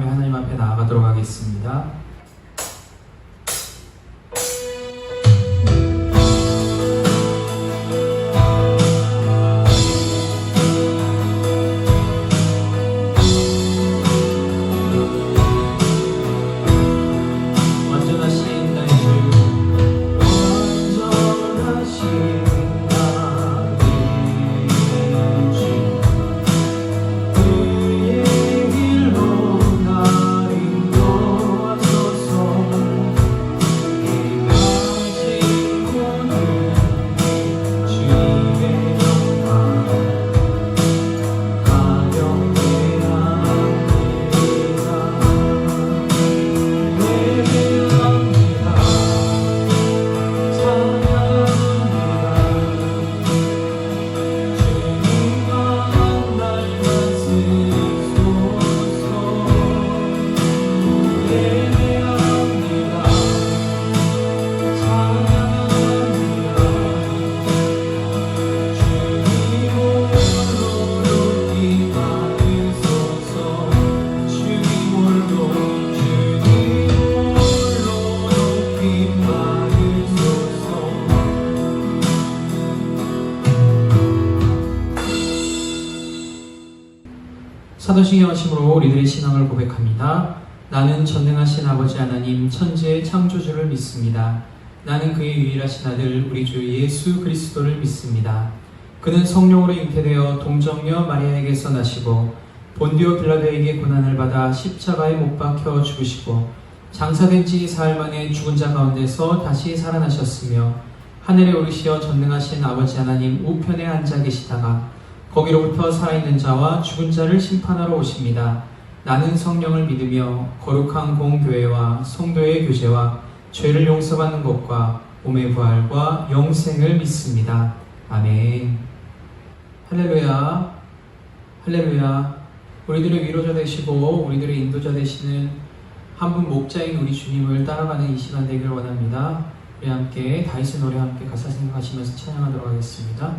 찬양하며 하나님 앞에 나아가도록 하겠습니다. 사도신경 하심으로 우리들의 신앙을 고백합니다. 나는 전능하신 아버지 하나님 천지의 창조주를 믿습니다. 나는 그의 유일하신 아들 우리 주 예수 그리스도를 믿습니다. 그는 성령으로 잉태되어 동정녀 마리아에게서 나시고 본디오 빌라도에게 고난을 받아 십자가에 못 박혀 죽으시고 장사된 지 사흘 만에 죽은 자 가운데서 다시 살아나셨으며 하늘에 오르시어 전능하신 아버지 하나님 우편에 앉아 계시다가 거기로부터 살아있는 자와 죽은 자를 심판하러 오십니다. 나는 성령을 믿으며 거룩한 공교회와 성도의 교제와 죄를 용서받는 것과 몸의 부활과 영생을 믿습니다. 아멘. 할렐루야. 할렐루야. 우리들의 위로자 되시고 우리들의 인도자 되시는 한 분 목자인 우리 주님을 따라가는 이 시간 되기를 원합니다. 우리 함께 다윗의 노래 함께 가사 생각하시면서 찬양하도록 하겠습니다.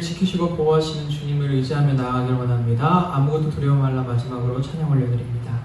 우리를 지키시고 보호하시는 주님을 의지하며 나아가길 원합니다. 아무것도 두려워 말라 마지막으로 찬양 올려드립니다.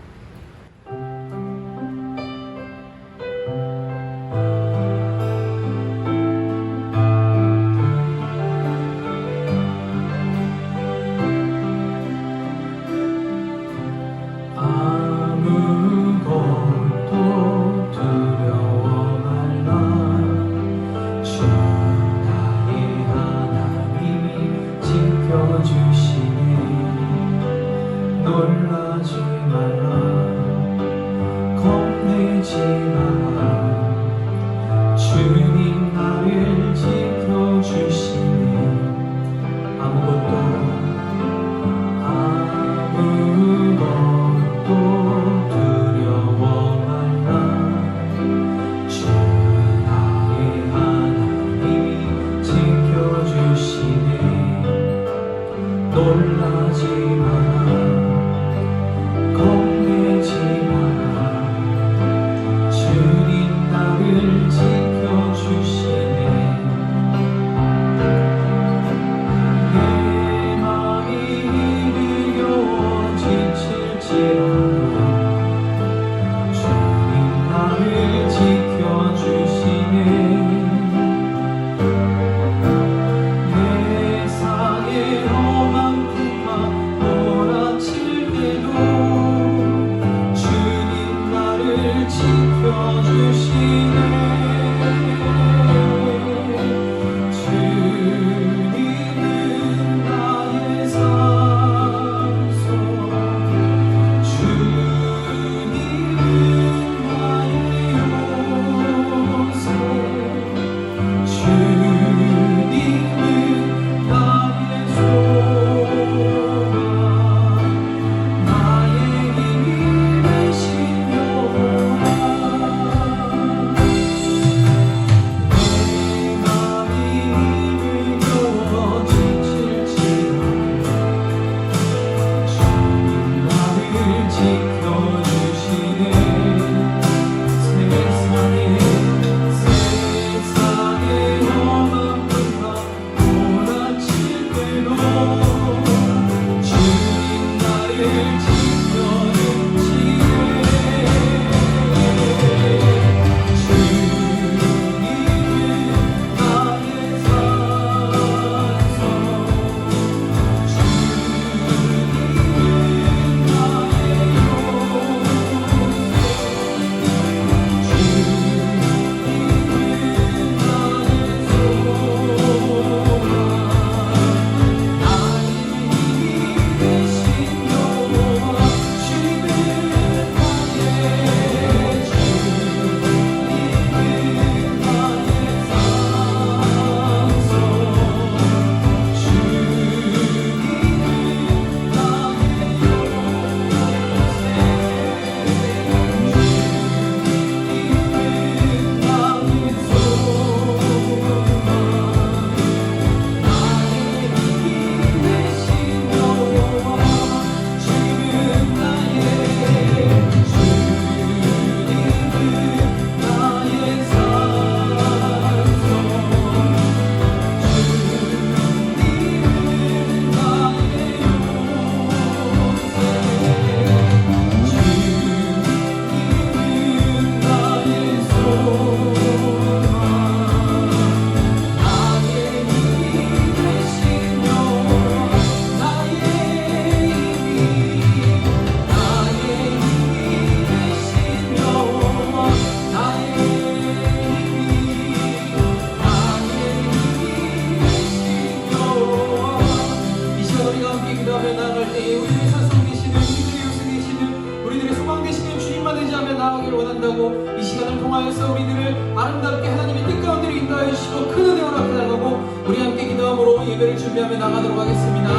예배를 준비하며 나가도록 하겠습니다.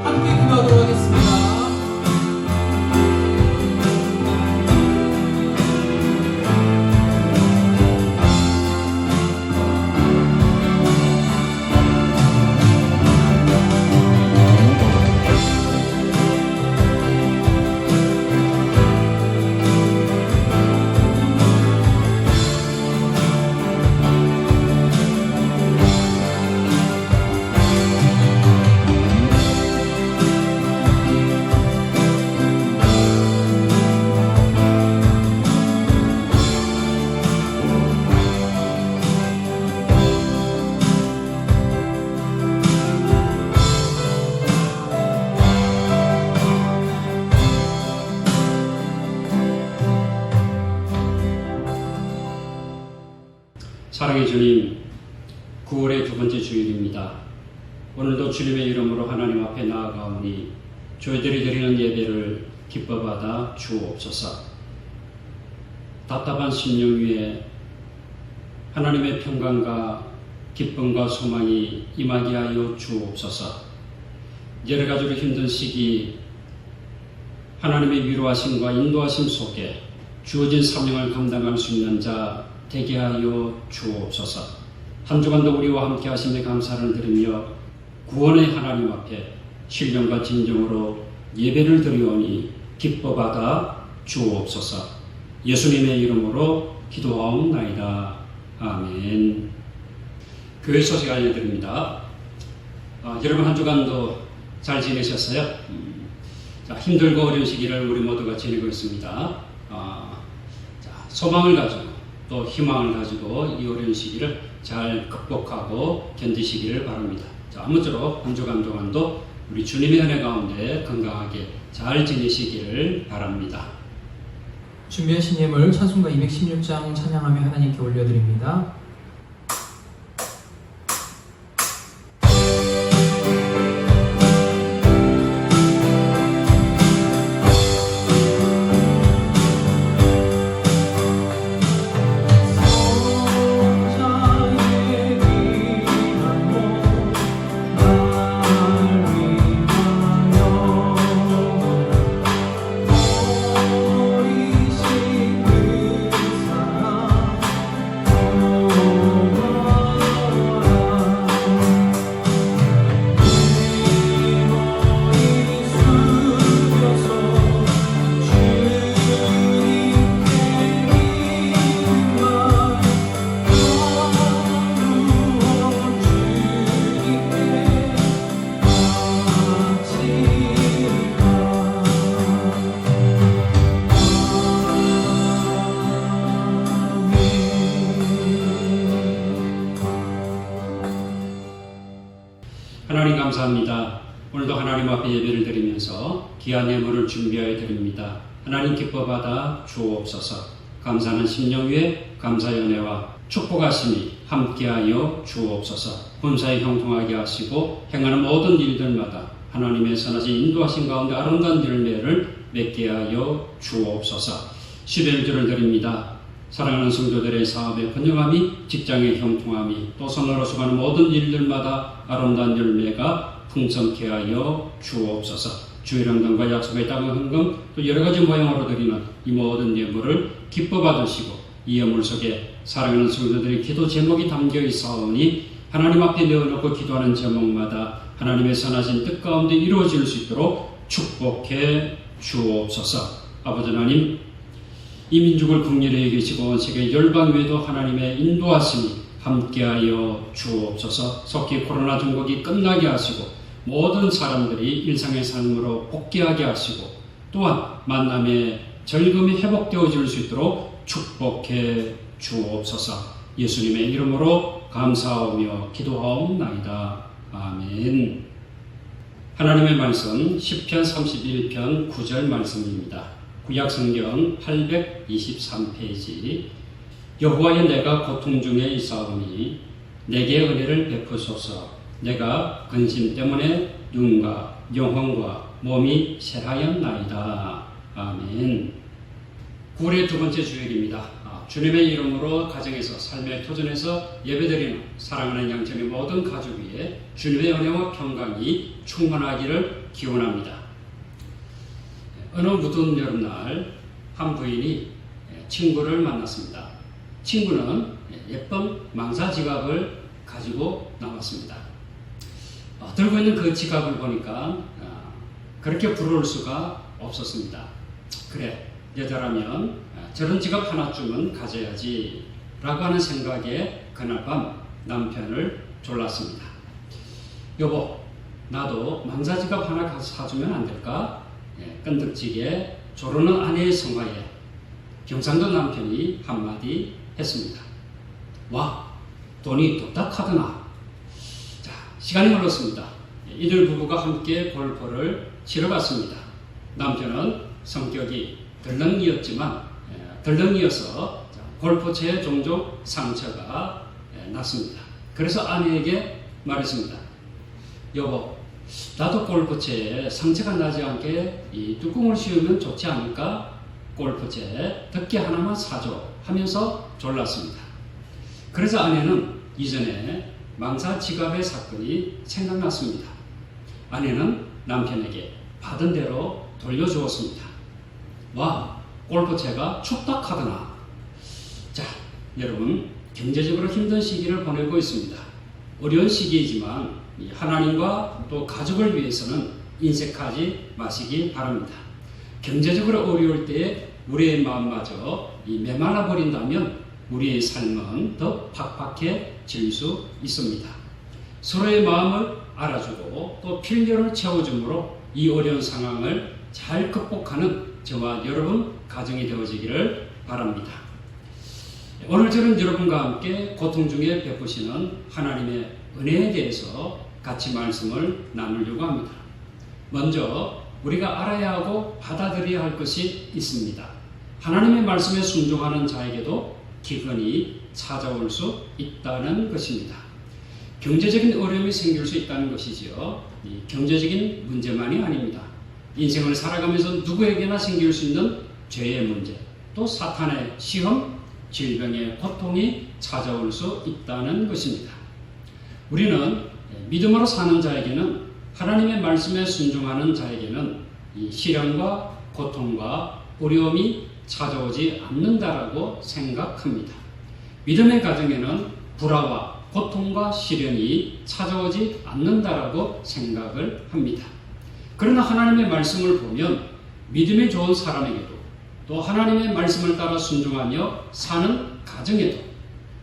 함께 기도하도록 하겠습니다. 사랑의 주님, 9월의 두 번째 주일입니다. 오늘도 주님의 이름으로 하나님 앞에 나아가오니 저희들이 드리는 예배를 기뻐 받아 주옵소서. 답답한 심령 위에 하나님의 평강과 기쁨과 소망이 임하게 하여 주옵소서. 여러 가지로 힘든 시기 하나님의 위로하심과 인도하심 속에 주어진 사명을 감당할 수 있는 자 되게 하여 주옵소서. 한 주간도 우리와 함께 하심에 감사를 드리며 구원의 하나님 앞에 신령과 진정으로 예배를 드리오니 기뻐 받아 주옵소서. 예수님의 이름으로 기도하옵나이다. 아멘. 교회 소식 알려드립니다. 여러분 한 주간도 잘 지내셨어요? 힘들고 어려운 시기를 우리 모두가 지내고 있습니다. 소망을 가지고 또 희망을 가지고 이 어려운 시기를 잘 극복하고 견디시기를 바랍니다. 아무쪼록 한 주간 동안도 우리 주님의 은혜 가운데 건강하게 잘 지내시기를 바랍니다. 준비하신 예물 찬송가 216장 찬양하며 하나님께 올려드립니다. 하나님 감사합니다. 오늘도 하나님 앞에 예배를 드리면서 귀한 예물을 준비하여 드립니다. 하나님 기뻐 받아 주옵소서. 감사하는 심령 위에 감사의 은혜와 축복하심이 함께하여 주옵소서. 본사에 형통하게 하시고 행하는 모든 일들마다 하나님의 선하신 인도하신 가운데 아름다운 열매를 맺게 하여 주옵소서. 11주를 드립니다. 사랑하는 성도들의 사업의 번영함이, 직장의 형통함이, 또 손으로 수고하는 모든 일들마다 아름다운 열매가 풍성케 하여 주옵소서. 주일 헌금과 약속의 땅의 헌금, 또 여러 가지 모양으로 드리는 이 모든 예물을 기뻐 받으시고 이 예물 속에 사랑하는 성도들의 기도 제목이 담겨 있사오니 하나님 앞에 내어놓고 기도하는 제목마다 하나님의 선하신 뜻 가운데 이루어질 수 있도록 축복해 주옵소서. 아버지 하나님, 이 민족을 국리에 계시고 세계 열방 외에도 하나님의 인도하심이 함께하여 주옵소서. 속히 코로나 중국이 끝나게 하시고 모든 사람들이 일상의 삶으로 복귀하게 하시고 또한 만남의 즐거움이 회복되어질 수 있도록 축복해 주옵소서. 예수님의 이름으로 감사하며 기도하옵나이다. 아멘. 하나님의 말씀 시편 31편 9절 말씀입니다. 구약성경 823페이지. 여호와여, 내가 고통 중에 있사오니 내게 은혜를 베푸소서. 내가 근심 때문에 눈과 영혼과 몸이 쇠하였나이다. 아멘. 9월의 두 번째 주일입니다. 주님의 이름으로 가정에서 삶의 터전에서 예배드리는 사랑하는 양천의 모든 가족 위에 주님의 은혜와 평강이 충만하기를 기원합니다. 어느 무더운 여름날 한 부인이 친구를 만났습니다. 친구는 예쁜 망사 지갑을 가지고 나왔습니다. 들고 있는 그 지갑을 보니까 그렇게 부러울 수가 없었습니다. 그래, 여자라면 저런 지갑 하나쯤은 가져야지 라고 하는 생각에 그날 밤 남편을 졸랐습니다. 여보, 나도 망사 지갑 하나 사주면 안 될까? 끈덕지게 조르는 아내의 성화에 경상도 남편이 한마디 했습니다. 와, 돈이 뚝딱하더나. 자, 시간이 흘렀습니다. 이들 부부가 함께 골프를 치러 갔습니다. 남편은 성격이 덜렁이었지만 덜렁이어서 골프채에 종종 상처가 났습니다. 그래서 아내에게 말했습니다. 여보, 나도 골프채에 상처가 나지 않게 이 뚜껑을 씌우면 좋지 않을까? 골프채 덮개 하나만 사줘 하면서 졸랐습니다. 그래서 아내는 이전에 망사 지갑의 사건이 생각났습니다. 아내는 남편에게 받은 대로 돌려주었습니다. 와, 골프채가 춥다 카드나. 자, 여러분, 경제적으로 힘든 시기를 보내고 있습니다. 어려운 시기이지만 하나님과 또 가족을 위해서는 인색하지 마시기 바랍니다. 경제적으로 어려울 때에 우리의 마음마저 메말라 버린다면 우리의 삶은 더 팍팍해질 수 있습니다. 서로의 마음을 알아주고 또 필요를 채워주므로 이 어려운 상황을 잘 극복하는 저와 여러분 가정이 되어지기를 바랍니다. 오늘 저는 여러분과 함께 고통 중에 베푸시는 하나님의 은혜에 대해서 같이 말씀을 나누려고 합니다. 먼저 우리가 알아야 하고 받아들여야 할 것이 있습니다. 하나님의 말씀에 순종하는 자에게도 기근이 찾아올 수 있다는 것입니다. 경제적인 어려움이 생길 수 있다는 것이지요. 이 경제적인 문제만이 아닙니다. 인생을 살아가면서 누구에게나 생길 수 있는 죄의 문제, 또 사탄의 시험, 질병의 고통이 찾아올 수 있다는 것입니다. 우리는 믿음으로 사는 자에게는, 하나님의 말씀에 순종하는 자에게는 이 시련과 고통과 어려움이 찾아오지 않는다라고 생각합니다. 믿음의 가정에는 불화와 고통과 시련이 찾아오지 않는다라고 생각을 합니다. 그러나 하나님의 말씀을 보면 믿음이 좋은 사람에게도 또 하나님의 말씀을 따라 순종하며 사는 가정에도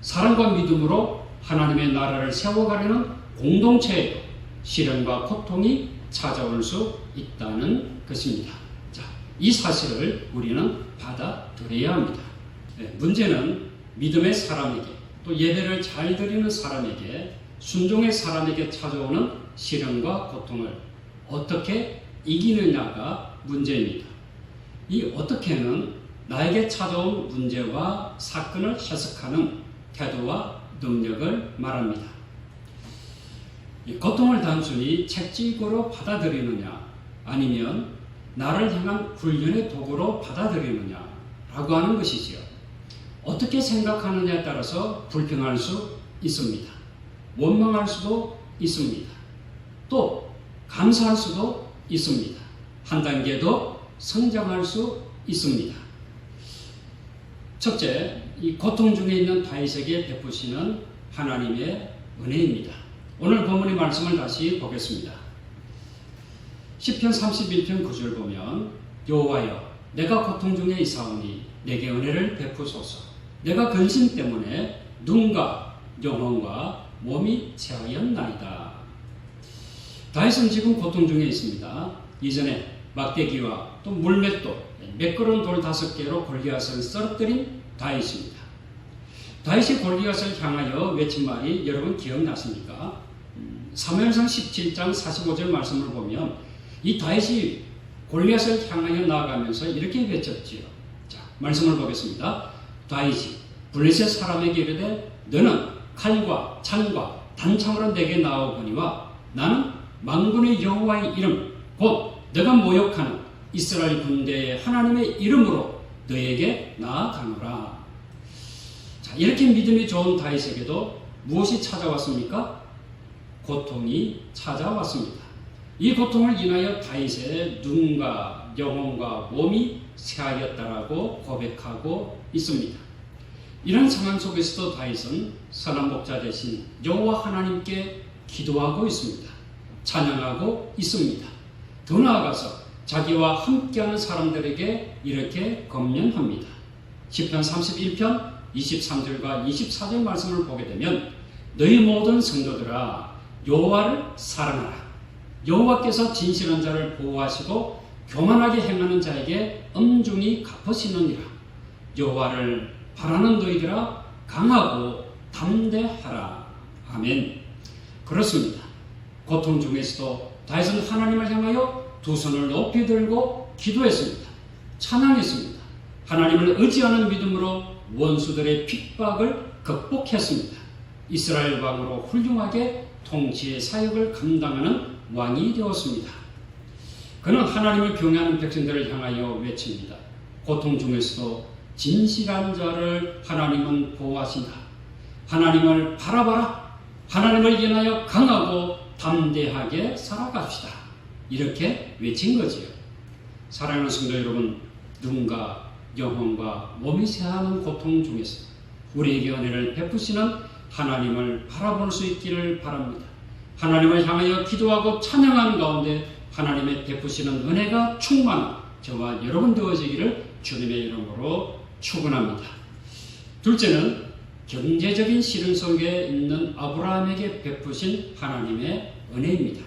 사랑과 믿음으로 하나님의 나라를 세워가려는 공동체에도 시련과 고통이 찾아올 수 있다는 것입니다. 자, 이 사실을 우리는 받아들여야 합니다. 문제는 믿음의 사람에게 또 예배를 잘 드리는 사람에게 순종의 사람에게 찾아오는 시련과 고통을 어떻게 이기느냐가 문제입니다. 이 어떻게는 나에게 찾아온 문제와 사건을 해석하는 태도와 능력을 말합니다. 이 고통을 단순히 채찍으로 받아들이느냐 아니면 나를 향한 훈련의 도구로 받아들이느냐라고 하는 것이지요. 어떻게 생각하느냐에 따라서 불평할 수 있습니다. 원망할 수도 있습니다. 또 감사할 수도 있습니다. 한 단계 더 성장할 수 있습니다. 첫째, 이 고통 중에 있는 다윗에게 베푸시는 하나님의 은혜입니다. 오늘 본문의 말씀을 다시 보겠습니다. 시편 31편 9절 보면 여호와여 내가 고통 중에 있사오니 내게 은혜를 베푸소서. 내가 근심 때문에 눈과 영혼과 몸이 체하였나이다. 다윗은 지금 고통 중에 있습니다. 이전에 막대기와 또 물맷돌, 매끄러운 돌 5개로 골리앗을 쓰러뜨린 다윗입니다. 다윗이 골리앗을 향하여 외친 말이 여러분 기억나십니까? 사무엘상 17장 45절 말씀을 보면 이 다윗이 골리앗을 향하여 나아가면서 이렇게 외쳤지요. 자, 말씀을 보겠습니다. 다윗이 블레셋 사람에게 이르되 너는 칼과 창과 단창으로 내게 나오거니와 나는 만군의 여호와의 이름 곧 너가 모욕하는 이스라엘 군대의 하나님의 이름으로 너에게 나아가노라. 자, 이렇게 믿음이 좋은 다윗에게도 무엇이 찾아왔습니까? 고통이 찾아왔습니다. 이 고통을 인하여 다윗의 눈과 영혼과 몸이 쇠하였다라고 고백하고 있습니다. 이런 상황 속에서도 다윗은 선한 목자 대신 여호와 하나님께 기도하고 있습니다. 찬양하고 있습니다. 더 나아가서 자기와 함께하는 사람들에게 이렇게 검면합니다. 시편 31편 23절과 24절 말씀을 보게 되면 너희 모든 성도들아 여호와를 사랑하라. 여호와께서 진실한 자를 보호하시고 교만하게 행하는 자에게 엄중히 갚으시느니라. 여호와를 바라는 너희들아 강하고 담대하라. 아멘. 그렇습니다. 고통 중에서도 다윗은 하나님을 향하여 두 손을 높이 들고 기도했습니다. 찬양했습니다. 하나님을 의지하는 믿음으로 원수들의 핍박을 극복했습니다. 이스라엘 왕으로 훌륭하게 통치의 사역을 감당하는 왕이 되었습니다. 그는 하나님을 경외하는 백성들을 향하여 외칩니다. 고통 중에서도 진실한 자를 하나님은 보호하신다. 하나님을 바라봐라. 하나님을 인하여 강하고 담대하게 살아갑시다. 이렇게 외친 거지요. 사랑하는 성도 여러분, 눈과 영혼과 몸이 새하는 고통 중에서 우리에게 은혜를 베푸시는 하나님을 바라볼 수 있기를 바랍니다. 하나님을 향하여 기도하고 찬양하는 가운데 하나님의 베푸시는 은혜가 충만한 저와 여러분 되어지기를 주님의 이름으로 축원합니다. 둘째는 경제적인 시련 속에 있는 아브라함에게 베푸신 하나님의 은혜입니다.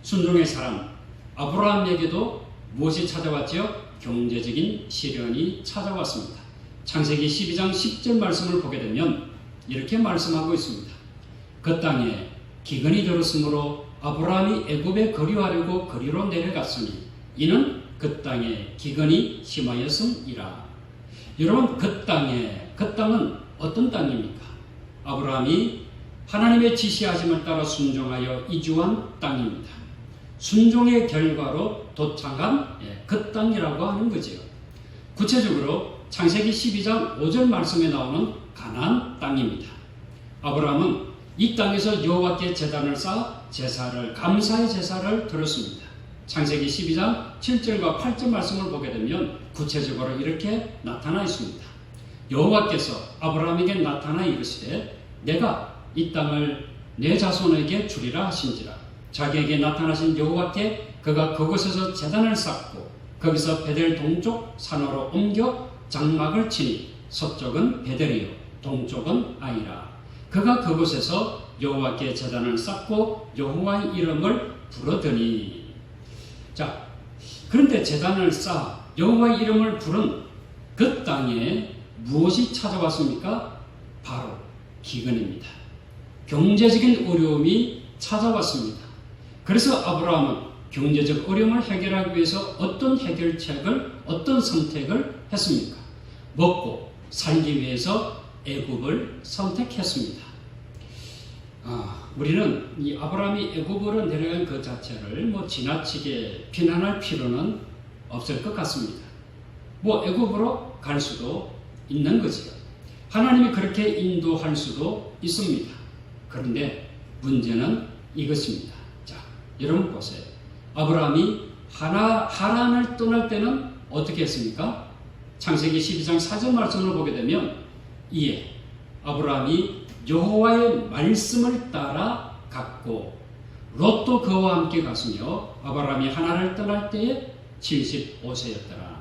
순종의 사람 아브라함에게도 무엇이 찾아왔지요? 경제적인 시련이 찾아왔습니다. 창세기 12장 10절 말씀을 보게 되면 이렇게 말씀하고 있습니다. 그 땅에 기근이 들었으므로 아브라함이 애굽에 거류하려고 거리로 내려갔으니 이는 그 땅에 기근이 심하였음이라. 여러분, 그 땅은 어떤 땅입니까? 아브라함이 하나님의 지시하심을 따라 순종하여 이주한 땅입니다. 순종의 결과로 도착한 그 땅이라고 하는 거지요. 구체적으로 창세기 12장 5절 말씀에 나오는 가나안 땅입니다. 아브라함은 이 땅에서 여호와께 제단을 쌓아 감사의 제사를 드렸습니다. 창세기 12장 7절과 8절 말씀을 보게 되면 구체적으로 이렇게 나타나 있습니다. 여호와께서 아브라함에게 나타나 이르시되 내가 이 땅을 내 자손에게 주리라 하신지라. 자기에게 나타나신 여호와께 그가 그곳에서 제단을 쌓고 거기서 베델 동쪽 산으로 옮겨 장막을 치니 서쪽은 베델이요 동쪽은 아이라. 그가 그곳에서 여호와께 제단을 쌓고 여호와의 이름을 부르더니. 자, 그런데 제단을 쌓아 여호와의 이름을 부른 그 땅에 무엇이 찾아왔습니까? 바로 기근입니다. 경제적인 어려움이 찾아왔습니다. 그래서 아브라함은 경제적 어려움을 해결하기 위해서 어떤 해결책을, 어떤 선택을 했습니까? 먹고 살기 위해서 애굽을 선택했습니다. 우리는 이 아브라함이 애굽으로 내려간 그 자체를 지나치게 비난할 필요는 없을 것 같습니다. 애굽으로 갈 수도 있는 거지요. 하나님이 그렇게 인도할 수도 있습니다. 그런데 문제는 이것입니다. 자, 여러분 보세요. 아브라함이 하란을 떠날 때는 어떻게 했습니까? 창세기 12장 4절 말씀을 보게 되면 이에 아브라함이 여호와의 말씀을 따라 갔고 롯도 그와 함께 갔으며 아브라함이 하란을 떠날 때에 75세였더라.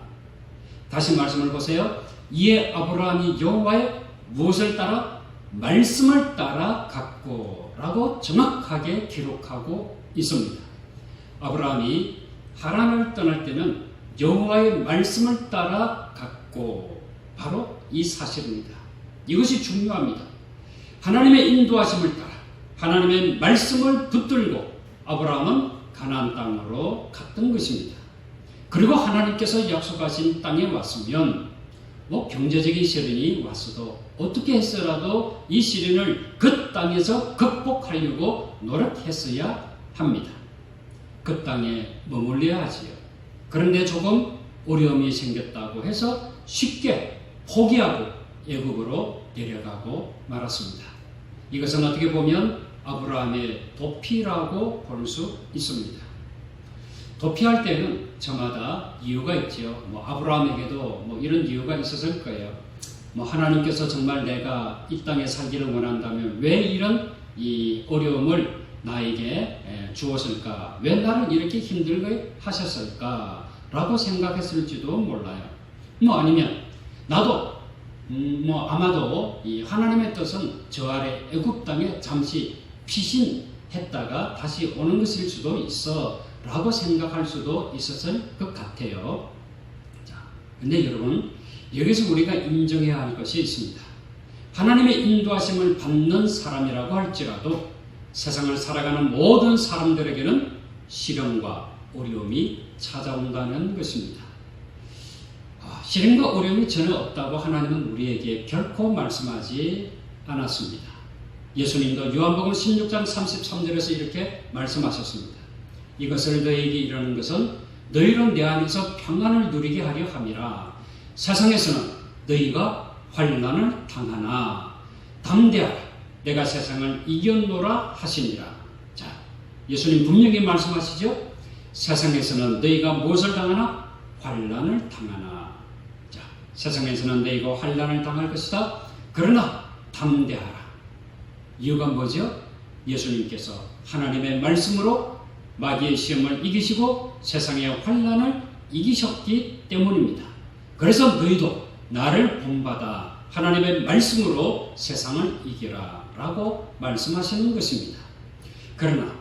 다시 말씀을 보세요. 이에 아브라함이 여호와의 무엇을 따라? 말씀을 따라 갔고 라고 정확하게 기록하고 있습니다. 아브라함이 하란을 떠날 때는 여호와의 말씀을 따라 갔고 바로 이 사실입니다. 이것이 중요합니다. 하나님의 인도하심을 따라 하나님의 말씀을 붙들고 아브라함은 가나안 땅으로 갔던 것입니다. 그리고 하나님께서 약속하신 땅에 왔으면 경제적인 시련이 왔어도 어떻게 했어라도 이 시련을 그 땅에서 극복하려고 노력했어야 합니다. 그 땅에 머물러야 하지요. 그런데 조금 어려움이 생겼다고 해서 쉽게 포기하고 애굽으로 내려가고 말았습니다. 이것은 어떻게 보면 아브라함의 도피라고 볼 수 있습니다. 도피할 때는 저마다 이유가 있지요. 아브라함에게도 이런 이유가 있었을 거예요. 하나님께서 정말 내가 이 땅에 살기를 원한다면 왜 이런 이 어려움을 나에게 주었을까? 왜 나를 이렇게 힘들게 하셨을까? 라고 생각했을지도 몰라요. 아니면 나도 아마도 이 하나님의 뜻은 저 아래 애굽 땅에 잠시 피신했다가 다시 오는 것일 수도 있어 라고 생각할 수도 있었을 것 같아요. 자, 근데 여러분, 여기서 우리가 인정해야 할 것이 있습니다. 하나님의 인도하심을 받는 사람이라고 할지라도 세상을 살아가는 모든 사람들에게는 시련과 어려움이 찾아온다는 것입니다. 시련과 어려움이 전혀 없다고 하나님은 우리에게 결코 말씀하지 않았습니다. 예수님도 요한복음 16장 33절에서 이렇게 말씀하셨습니다. 이것을 너희에게 이르는 것은 너희로 내 안에서 평안을 누리게 하려 함이라. 세상에서는 너희가 환난을 당하나 담대하라. 내가 세상을 이겼노라 하시니라. 자, 예수님 분명히 말씀하시죠. 세상에서는 너희가 무엇을 당하나? 환난을 당하나. 자, 세상에서는 너희가 환난을 당할 것이다. 그러나 담대하라. 이유가 뭐죠? 예수님께서 하나님의 말씀으로 마귀의 시험을 이기시고 세상의 환난을 이기셨기 때문입니다. 그래서 너희도 나를 본받아 하나님의 말씀으로 세상을 이기라 라고 말씀하시는 것입니다. 그러나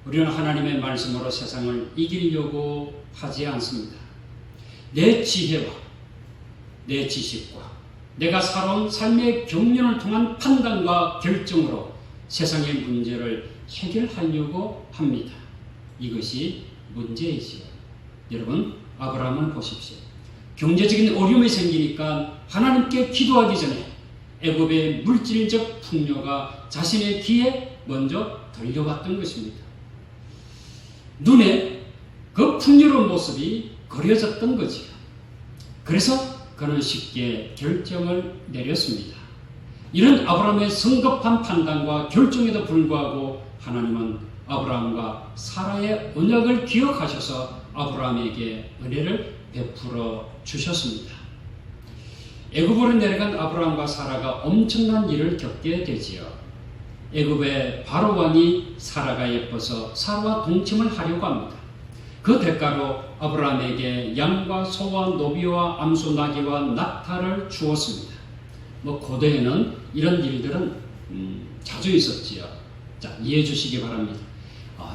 우리는 하나님의 말씀으로 세상을 이기려고 하지 않습니다. 내 지혜와 내 지식과 내가 살아온 삶의 경륜을 통한 판단과 결정으로 세상의 문제를 해결하려고 합니다. 이것이 문제이지요. 여러분, 아브라함을 보십시오. 경제적인 어려움이 생기니까 하나님께 기도하기 전에 애굽의 물질적 풍요가 자신의 귀에 먼저 들려왔던 것입니다. 눈에 그 풍요로운 모습이 그려졌던 거지요. 그래서 그는 쉽게 결정을 내렸습니다. 이런 아브라함의 성급한 판단과 결정에도 불구하고 하나님은 아브라함과 사라의 언약을 기억하셔서 아브라함에게 은혜를 베풀어 주셨습니다. 애굽으로 내려간 아브라함과 사라가 엄청난 일을 겪게 되지요. 애굽의 바로 왕이 사라가 예뻐서 사라와 동침을 하려고 합니다. 그 대가로 아브라함에게 양과 소와 노비와 암소 나귀와 낙타를 주었습니다. 고대에는 이런 일들은 자주 있었지요. 자, 이해해 주시기 바랍니다.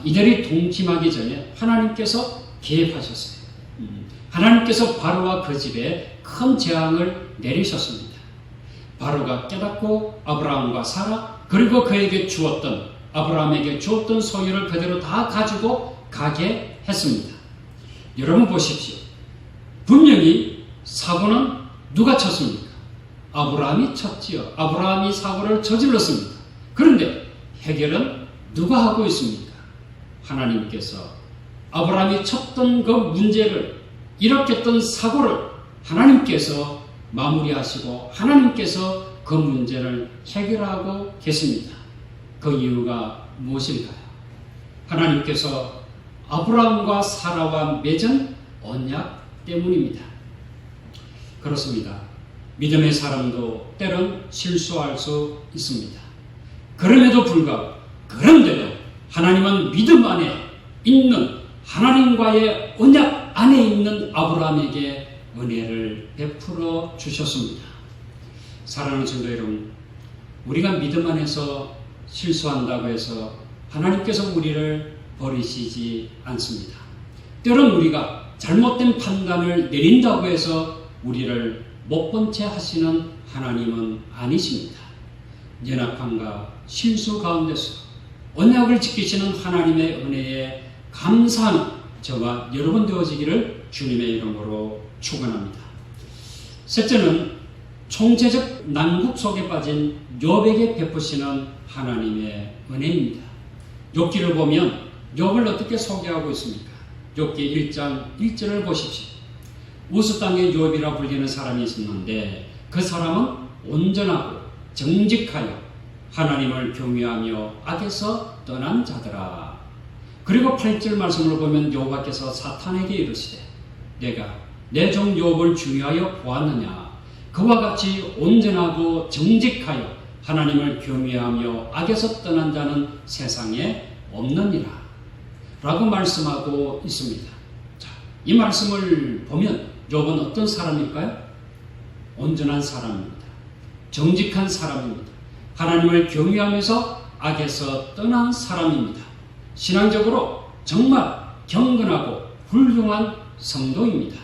이들이 동침하기 전에 하나님께서 개입하셨어요. 하나님께서 바로와 그 집에 큰 재앙을 내리셨습니다. 바로가 깨닫고 아브라함과 사라 그리고 그에게 주었던 아브라함에게 주었던 소유를 그대로 다 가지고 가게 했습니다. 여러분 보십시오. 분명히 사고는 누가 쳤습니까? 아브라함이 쳤지요. 아브라함이 사고를 저질렀습니다. 그런데 해결은 누가 하고 있습니까? 하나님께서 아브라함이 쳤던 그 문제를 일으켰던 사고를 하나님께서 마무리하시고 하나님께서 그 문제를 해결하고 계십니다. 그 이유가 무엇일까요? 하나님께서 아브라함과 사라와 맺은 언약 때문입니다. 그렇습니다. 믿음의 사람도 때론 실수할 수 있습니다. 그럼에도 불구하고 그런데도 하나님은 믿음 안에 있는 하나님과의 언약 안에 있는 아브라함에게 은혜를 베풀어 주셨습니다. 사랑하는 성도 여러분, 우리가 믿음 안에서 실수한다고 해서 하나님께서 우리를 버리시지 않습니다. 때론 우리가 잘못된 판단을 내린다고 해서 우리를 못 본 채 하시는 하나님은 아니십니다. 연약함과 실수 가운데서 언약을 지키시는 하나님의 은혜에 감사하는 저와 여러분 되어지기를 주님의 이름으로 축원합니다. 셋째는 총체적 난국 속에 빠진 욥에게 베푸시는 하나님의 은혜입니다. 욥기를 보면 욥을 어떻게 소개하고 있습니까? 욥기 1장 1절을 보십시오. 우스 땅의 욥이라 불리는 사람이 있었는데 그 사람은 온전하고 정직하여 하나님을 경외하며 악에서 떠난 자더라. 그리고 8절 말씀을 보면 여호와께서 사탄에게 이르시되 내가 내 종 욥을 중요하여 보았느냐. 그와 같이 온전하고 정직하여 하나님을 경외하며 악에서 떠난 자는 세상에 없느니라 라고 말씀하고 있습니다. 자, 이 말씀을 보면 욥은 어떤 사람일까요? 온전한 사람입니다. 정직한 사람입니다. 하나님을 경외하면서 악에서 떠난 사람입니다. 신앙적으로 정말 경건하고 훌륭한 성도입니다.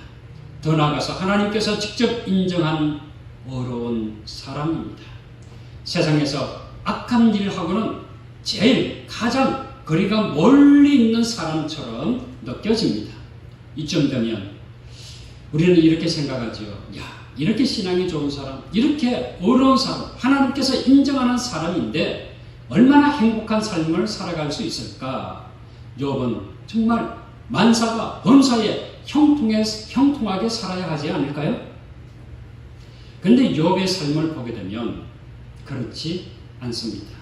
더 나아가서 하나님께서 직접 인정한 어려운 사람입니다. 세상에서 악한 일을 하고는 제일 가장 거리가 멀리 있는 사람처럼 느껴집니다. 이쯤 되면 우리는 이렇게 생각하죠. 야, 이렇게 신앙이 좋은 사람, 이렇게 어려운 사람, 하나님께서 인정하는 사람인데 얼마나 행복한 삶을 살아갈 수 있을까? 욥은 정말 만사가 범사에 형통하게 살아야 하지 않을까요? 그런데 욥의 삶을 보게 되면 그렇지 않습니다.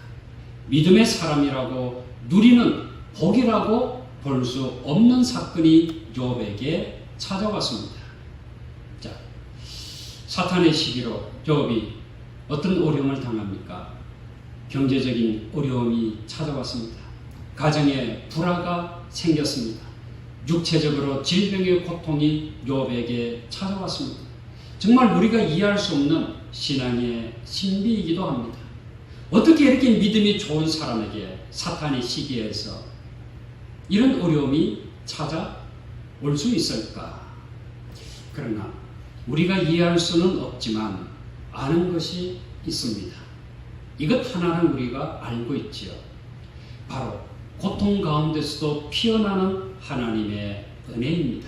믿음의 사람이라고 누리는 복이라고 볼 수 없는 사건이 욥에게 찾아왔습니다. 자, 사탄의 시기로 욥이 어떤 어려움을 당합니까? 경제적인 어려움이 찾아왔습니다. 가정에 불화가 생겼습니다. 육체적으로 질병의 고통이 욥에게 찾아왔습니다. 정말 우리가 이해할 수 없는 신앙의 신비이기도 합니다. 어떻게 이렇게 믿음이 좋은 사람에게 사탄의 시기에서 이런 어려움이 찾아올 수 있을까? 그러나 우리가 이해할 수는 없지만 아는 것이 있습니다. 이것 하나는 우리가 알고 있지요. 바로 고통 가운데서도 피어나는 하나님의 은혜입니다.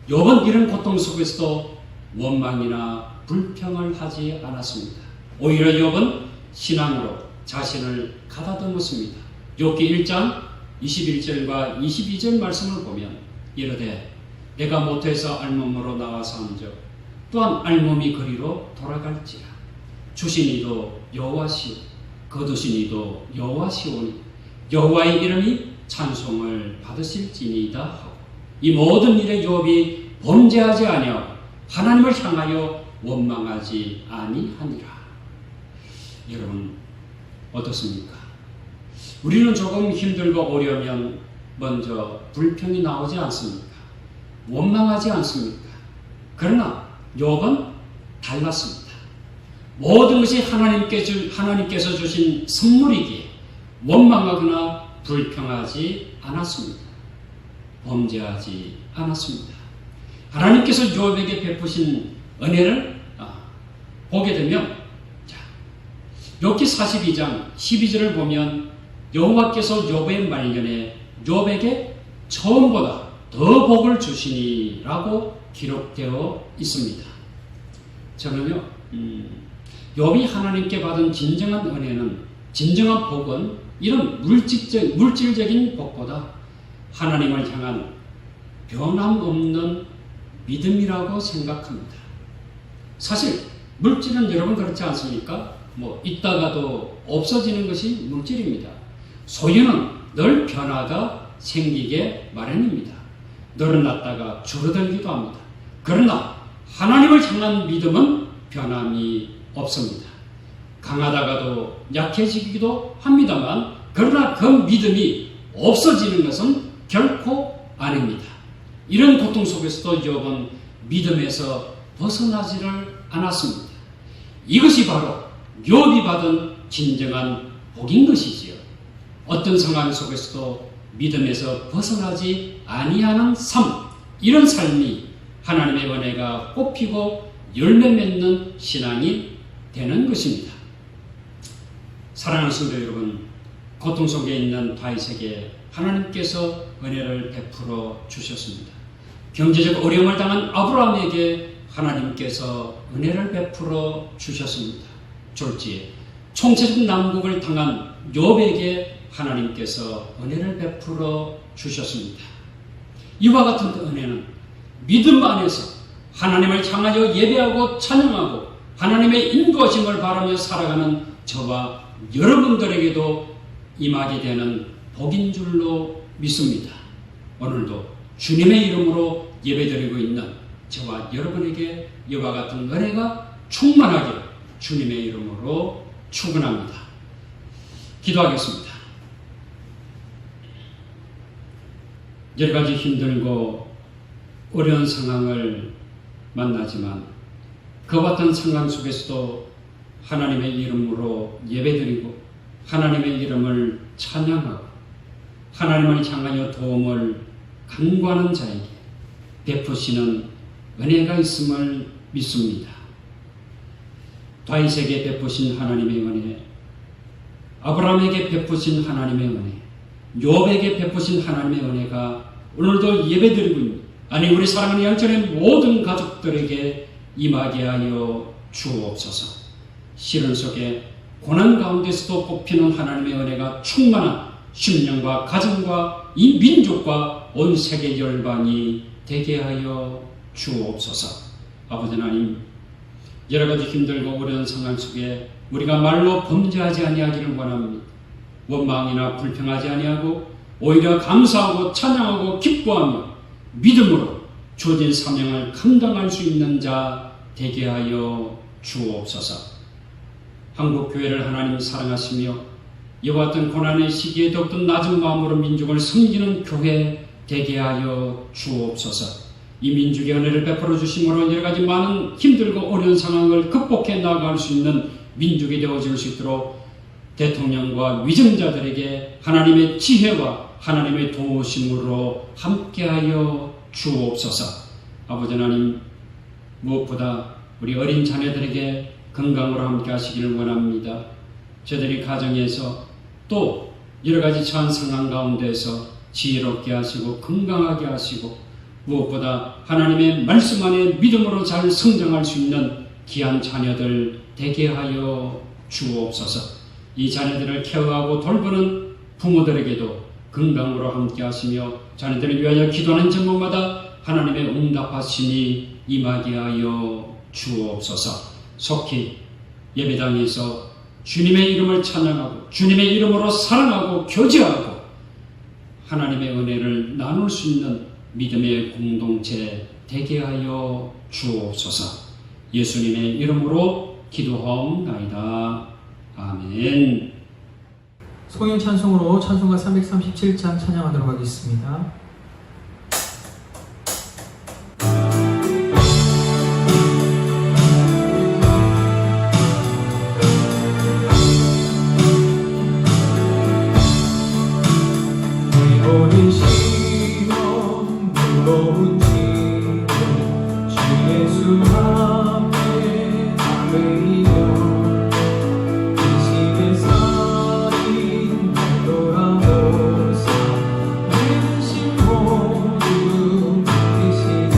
욥은 이런 고통 속에서도 원망이나 불평을 하지 않았습니다. 오히려 욥은 신앙으로 자신을 가다듬었습니다. 욥기 1장 21절과 22절 말씀을 보면 이르되 내가 모태에서 알몸으로 나와서 한즉 또한 알몸이 그리로 돌아갈지라 주신 이도 여호와시오 거두신 이도 여호와시오니 여호와의 이름이 찬송을 받으실지니이다 하고 이 모든 일에 욥이 범죄하지 아니하고 하나님을 향하여 원망하지 아니하니라. 여러분 어떻습니까? 우리는 조금 힘들고 어려우면 먼저 불평이 나오지 않습니까? 원망하지 않습니까? 그러나 욥은 달랐습니다. 모든 것이 하나님께서 주신 선물이기에 원망하거나 불평하지 않았습니다. 범죄하지 않았습니다. 하나님께서 욥에게 베푸신 은혜를 보게 되면 욥기 42장 12절을 보면 여호와께서 욥의 말년에 욥에게 처음보다 더 복을 주시니라고 기록되어 있습니다. 저는요, 욥이 하나님께 받은 진정한 은혜는, 진정한 복은 이런 물질적인 복보다 하나님을 향한 변함없는 믿음이라고 생각합니다. 사실 물질은 여러분 그렇지 않습니까? 있다가도 없어지는 것이 물질입니다. 소유는 늘 변화가 생기게 마련입니다. 늘어났다가 줄어들기도 합니다. 그러나 하나님을 향한 믿음은 변함이 없습니다. 강하다가도 약해지기도 합니다만 그러나 그 믿음이 없어지는 것은 결코 아닙니다. 이런 고통 속에서도 욥은 믿음에서 벗어나지를 않았습니다. 이것이 바로 욥이 받은 진정한 복인 것이지요. 어떤 상황 속에서도 믿음에서 벗어나지 아니하는 삶, 이런 삶이 하나님의 은혜가 꽃피고 열매 맺는 신앙이 되는 것입니다. 사랑하는 성도 여러분, 고통 속에 있는 다윗에게 하나님께서 은혜를 베풀어 주셨습니다. 경제적 어려움을 당한 아브라함에게 하나님께서 은혜를 베풀어 주셨습니다. 졸지에 총체적 난국을 당한 욥에게 하나님께서 은혜를 베풀어 주셨습니다. 이와 같은 은혜는 믿음 안에서 하나님을 향하여 예배하고 찬양하고 하나님의 인도하심을 바라며 살아가는 저와 여러분들에게도 임하게 되는 복인 줄로 믿습니다. 오늘도 주님의 이름으로 예배드리고 있는 저와 여러분에게 이와 같은 은혜가 충만하기를 주님의 이름으로 축원합니다. 기도하겠습니다. 여러 가지 힘들고 어려운 상황을 만나지만 그와 같은 상황 속에서도 하나님의 이름으로 예배드리고 하나님의 이름을 찬양하고 하나님을 향하여 도움을 간구하는 자에게 베푸시는 은혜가 있음을 믿습니다. 다윗에게 베푸신 하나님의 은혜, 아브라함에게 베푸신 하나님의 은혜, 욥에게 베푸신 하나님의 은혜가 오늘도 예배드리고 있는, 아니 우리 사랑하는 영천의 모든 가족들에게 임하게 하여 주옵소서. 시련 속에 고난 가운데서도 뽑히는 하나님의 은혜가 충만한 심령과 가정과 이 민족과 온 세계 열방이 되게 하여 주옵소서. 아버지 하나님, 여러 가지 힘들고 어려운 상황 속에 우리가 말로 범죄하지 아니하기를 원합니다. 원망이나 불평하지 아니하고 오히려 감사하고 찬양하고 기뻐하며 믿음으로 주어진 사명을 감당할 수 있는 자 되게 하여 주옵소서. 한국 교회를 하나님 사랑하시며 이와 같은 고난의 시기에 더욱더 낮은 마음으로 민족을 섬기는 교회 되게 하여 주옵소서. 이 민족의 은혜를 베풀어 주심으로 여러 가지 많은 힘들고 어려운 상황을 극복해 나아갈 수 있는 민족이 되어질 수 있도록 대통령과 위정자들에게 하나님의 지혜와 하나님의 도우심으로 함께하여 주옵소서. 아버지 하나님, 무엇보다 우리 어린 자녀들에게 건강으로 함께 하시기를 원합니다. 저들이 가정에서 또 여러 가지 처한 상황 가운데서 지혜롭게 하시고 건강하게 하시고 무엇보다 하나님의 말씀 안에 믿음으로 잘 성장할 수 있는 귀한 자녀들 되게 하여 주옵소서. 이 자녀들을 케어하고 돌보는 부모들에게도 건강으로 함께 하시며 자녀들을 위하여 기도하는 제목마다 하나님의 응답하심이 임하게 하여 주옵소서. 속히 예배당에서 주님의 이름을 찬양하고 주님의 이름으로 사랑하고 교제하고 하나님의 은혜를 나눌 수 있는 믿음의 공동체 되게 하여 주옵소서. 예수님의 이름으로 기도하옵나이다. 아멘. 송영 찬송으로 찬송가 337장 찬양하도록 하겠습니다. 모든 시험 무거운 짐을 주 예수 앞에 다 베이며 이 시대 살인 돌아오사 내 심 모두 맡기시니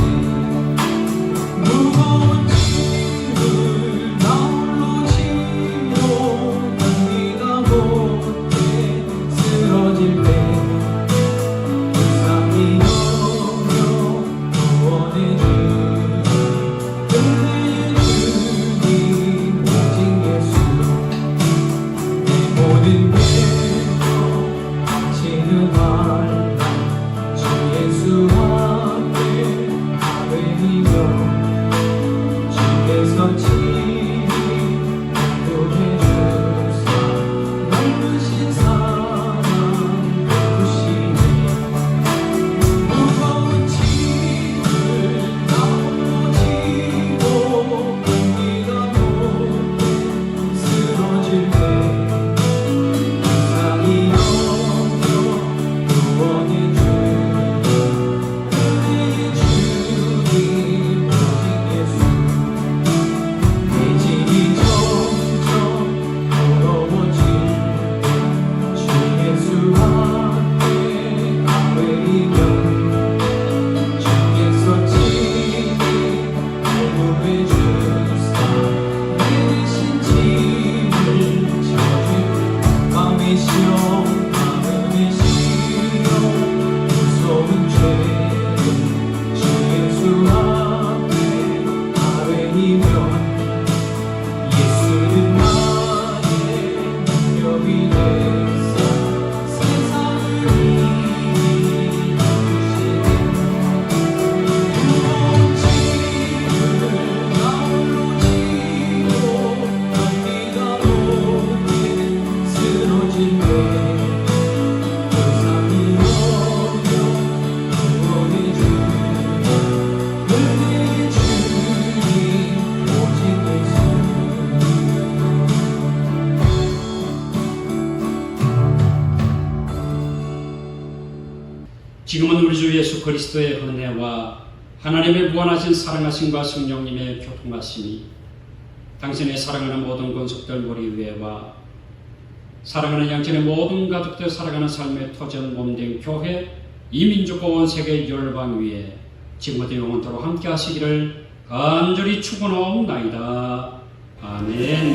무거운 짐을 나 홀로 지고 견디다 못해 쓰러질 때 지금은 우리 주 예수 그리스도의 은혜와 하나님의 무한하신 사랑하심과 성령님의 교통하심이 당신의 사랑하는 모든 권속들 머리 위에와 사랑하는 양천의 모든 가족들 살아가는 삶의 터전 몸된 교회 이 민족과 온 세계 열방 위에 지금부터 영원토록 함께 하시기를 간절히 축원하옵나이다. 아멘.